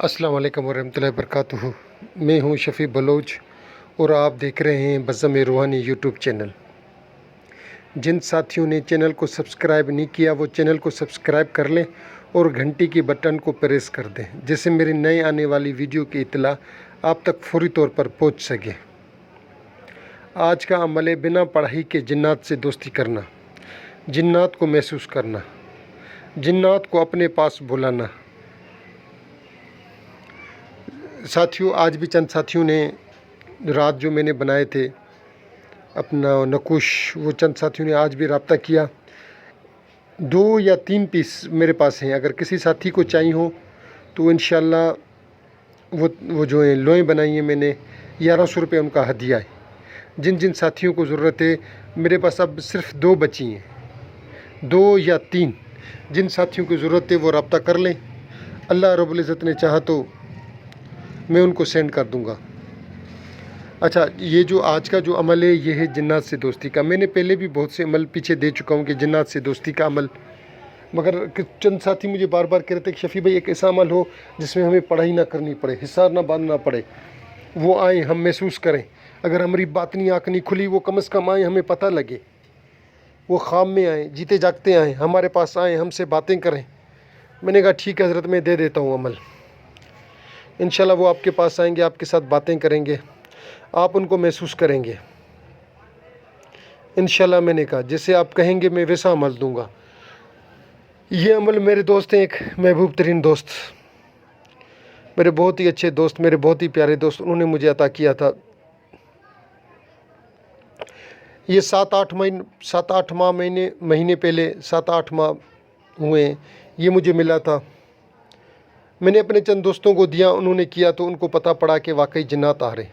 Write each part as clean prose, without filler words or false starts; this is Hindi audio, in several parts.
अस्सलाम वालेकुम वरहमतुल्लाहि वबरकातुहू। मैं हूं शफ़ी बलोच और आप देख रहे हैं बज़्ज़म रूहानी यूट्यूब चैनल। जिन साथियों ने चैनल को सब्सक्राइब नहीं किया वो चैनल को सब्सक्राइब कर लें और घंटी की बटन को प्रेस कर दें, जिससे मेरी नई आने वाली वीडियो की इत्तला आप तक फौरी तौर पर पहुंच सके। आज का अमल है बिना पढ़ाई के जिन्नात से दोस्ती करना, जिन्नात को महसूस करना, जिन्नात को अपने पास बुलाना। साथियों, आज भी चंद साथियों ने रात जो मैंने बनाए थे अपना नकुश, वो चंद साथियों ने आज भी रब्ता किया। 2 या 3 पीस मेरे पास हैं, अगर किसी साथी को चाहिए हो तो इंशाल्लाह वो जो है लोएं बनाई हैं मैंने, 1100 रुपये उनका हदिया है। जिन जिन साथियों को ज़रूरत है, मेरे पास अब सिर्फ 2 बची हैं, 2 या 3। जिन साथियों को ज़रूरत है वो रब्ता कर लें। अल्लाह रब्बुल इज़्ज़त ने चाहा तो मैं उनको सेंड कर दूंगा। अच्छा, ये जो आज का जो अमल है ये है जिन्नात से दोस्ती का। मैंने पहले भी बहुत से अमल पीछे दे चुका हूँ कि जिन्नात से दोस्ती का अमल, मगर चंद साथी मुझे बार बार कह रहे थे कि शफ़ी भाई एक ऐसा अमल हो जिसमें हमें पढ़ाई ना करनी पड़े, हिसार ना बांधना पड़े, वो आए हम महसूस करें, अगर हमारी बातनी आँख नहीं खुली वो कम से कम आए, हमें पता लगे, वो ख़्वाब में आएँ, जीते जागते आएँ, हमारे पास आएँ, हमसे बातें करें। मैंने कहा ठीक है हज़रत, मैं दे देता हूँ अमल। इंशाल्लाह वो आपके पास आएंगे, आपके साथ बातें करेंगे, आप उनको महसूस करेंगे इंशाल्लाह। मैंने कहा जैसे आप कहेंगे मैं वैसा अमल दूंगा। ये अमल मेरे दोस्त हैं, एक महबूब तरीन दोस्त, मेरे बहुत ही अच्छे दोस्त, मेरे बहुत ही प्यारे दोस्त, उन्होंने मुझे अता किया था। ये 7-8 महीने पहले, 7-8 माह हुए ये मुझे मिला था। मैंने अपने चंद दोस्तों को दिया, उन्होंने किया तो उनको पता पड़ा कि वाकई जिन्नात आ रहे।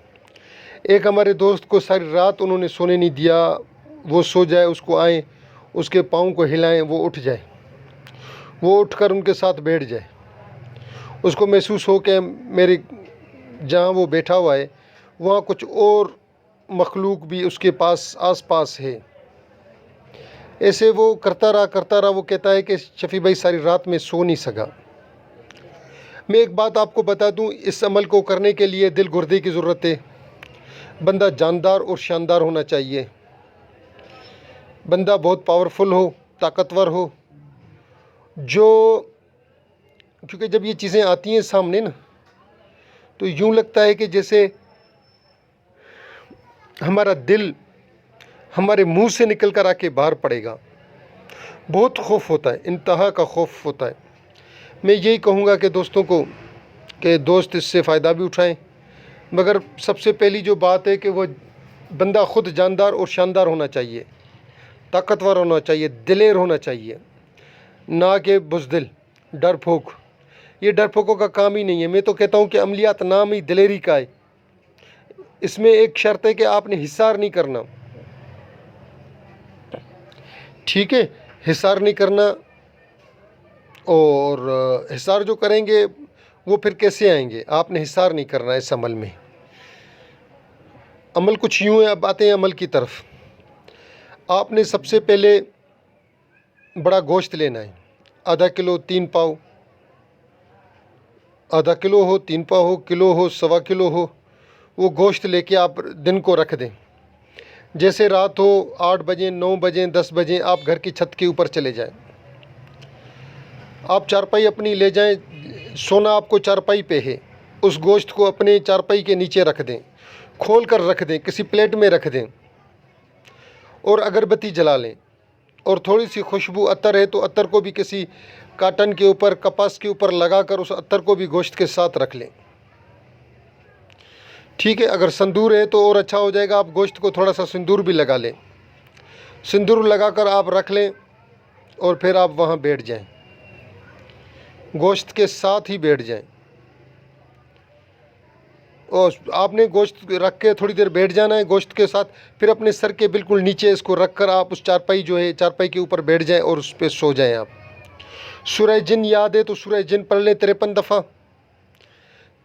एक हमारे दोस्त को सारी रात उन्होंने सोने नहीं दिया, वो सो जाए उसको आए, उसके पाँव को हिलाएं, वो उठ जाए, वो उठकर उनके साथ बैठ जाए, उसको महसूस हो कि मेरे जहाँ वो बैठा हुआ है वहाँ कुछ और मखलूक भी उसके पास आस-पास है। ऐसे वो करता रहा। वो कहता है कि शफ़ी भाई सारी रात में सो नहीं सका। मैं एक बात आपको बता दूं, इस अमल को करने के लिए दिल गुर्दे की ज़रूरत है। बंदा जानदार और शानदार होना चाहिए, बंदा बहुत पावरफुल हो, ताकतवर हो, जो क्योंकि जब ये चीज़ें आती हैं सामने ना, तो यूँ लगता है कि जैसे हमारा दिल हमारे मुंह से निकल कर आके बाहर पड़ेगा। बहुत खौफ होता है, इंतहा का खौफ होता है। मैं यही कहूँगा कि दोस्तों को कि दोस्त इससे फ़ायदा भी उठाएं, मगर सबसे पहली जो बात है कि वो बंदा ख़ुद जानदार और शानदार होना चाहिए, ताकतवर होना चाहिए, दिलेर होना चाहिए, ना कि बुज़दिल, डरपोक। ये डरपोकों का काम ही नहीं है। मैं तो कहता हूँ कि अमलियात नाम ही दिलेरी का है। इसमें एक शर्त है कि आपने हिसार नहीं करना, ठीक है, हिसार नहीं करना। और हिसार जो करेंगे वो फिर कैसे आएंगे? आपने हिसार नहीं करना इस अमल में। अमल कुछ यूँ है। अब आते हैं अमल की तरफ। आपने सबसे पहले बड़ा गोश्त लेना है, आधा किलो, 3 पाव, आधा किलो हो, 3 पाव हो, किलो हो, 1.25 किलो हो, वो गोश्त लेके आप दिन को रख दें। जैसे रात हो 8 बजे, 9 बजे, 10 बजे आप घर की छत के ऊपर चले जाएं। आप चारपाई अपनी ले जाएं, सोना आपको चारपाई पे है, उस गोश्त को अपने चारपाई के नीचे रख दें, खोल कर रख दें, किसी प्लेट में रख दें और अगरबत्ती जला लें। और थोड़ी सी खुशबू अतर है तो अतर को भी किसी काटन के ऊपर, कपास के ऊपर लगाकर उस अतर को भी गोश्त के साथ रख लें, ठीक है। अगर सिंदूर है तो और अच्छा हो जाएगा, आप गोश्त को थोड़ा सा सिंदूर भी लगा लें। सिंदूर लगाकर आप रख लें और फिर आप वहाँ बैठ जाएं, गोश्त के साथ ही बैठ जाएं। और आपने गोश्त रख के थोड़ी देर बैठ जाना है गोश्त के साथ, फिर अपने सर के बिल्कुल नीचे इसको रख कर आप उस चारपाई जो है, चारपाई के ऊपर बैठ जाएं और उस पर सो जाएं। आप सूरह जिन याद है तो सूरह जिन पढ़ लें 53 दफ़ा।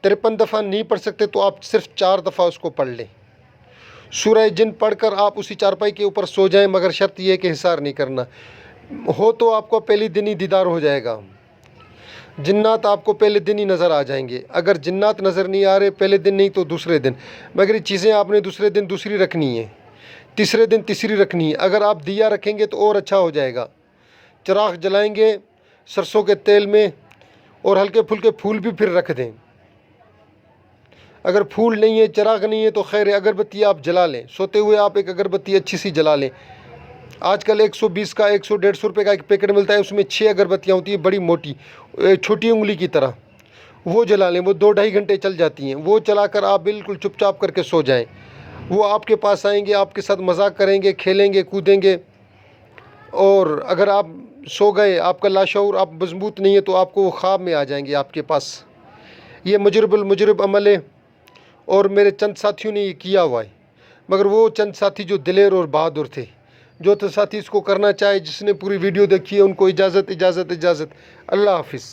53 दफ़ा नहीं पढ़ सकते तो आप सिर्फ 4 दफ़ा उसको पढ़ लें। सूरह जिन पढ़कर आप उसी चारपाई के ऊपर सो जाएं, मगर शर्त यह है कि हिसार नहीं करना हो तो आपको पहली दिन ही दीदार हो जाएगा। जिन्नात आपको पहले दिन ही नज़र आ जाएंगे। अगर जिन्नात नज़र नहीं आ रहे पहले दिन नहीं तो दूसरे दिन, मगर ये चीज़ें आपने दूसरे दिन दूसरी रखनी है, तीसरे दिन तीसरी रखनी है। अगर आप दिया रखेंगे तो और अच्छा हो जाएगा। चिराग जलाएंगे सरसों के तेल में और हल्के फुल्के फूल भी फिर रख दें। अगर फूल नहीं है, चिराग नहीं है तो खैर अगरबत्ती आप जला लें। सोते हुए आप एक अगरबत्ती अच्छी सी जला लें। आजकल 120 का 100-150 रुपये का एक पैकेट मिलता है, उसमें 6 अगरबत्तियाँ होती हैं बड़ी मोटी, छोटी उंगली की तरह। वो जला लें, वो 2-2.5 घंटे चल जाती हैं। वो चलाकर आप बिल्कुल चुपचाप करके सो जाएं। वो आपके पास आएंगे, आपके साथ मजाक करेंगे, खेलेंगे, कूदेंगे। और अगर आप सो गए, आपका लाशऊर आप मजबूत नहीं है तो आपको वो ख्वाब में आ जाएंगे आपके पास। ये मुजरब अमल है और मेरे चंद साथियों ने ये किया हुआ है। मगर वो चंद साथी जो दिलेर और बहादुर थे, जो तो साथी इसको करना चाहे, जिसने पूरी वीडियो देखी है, उनको इजाज़त। अल्लाह हाफिज़।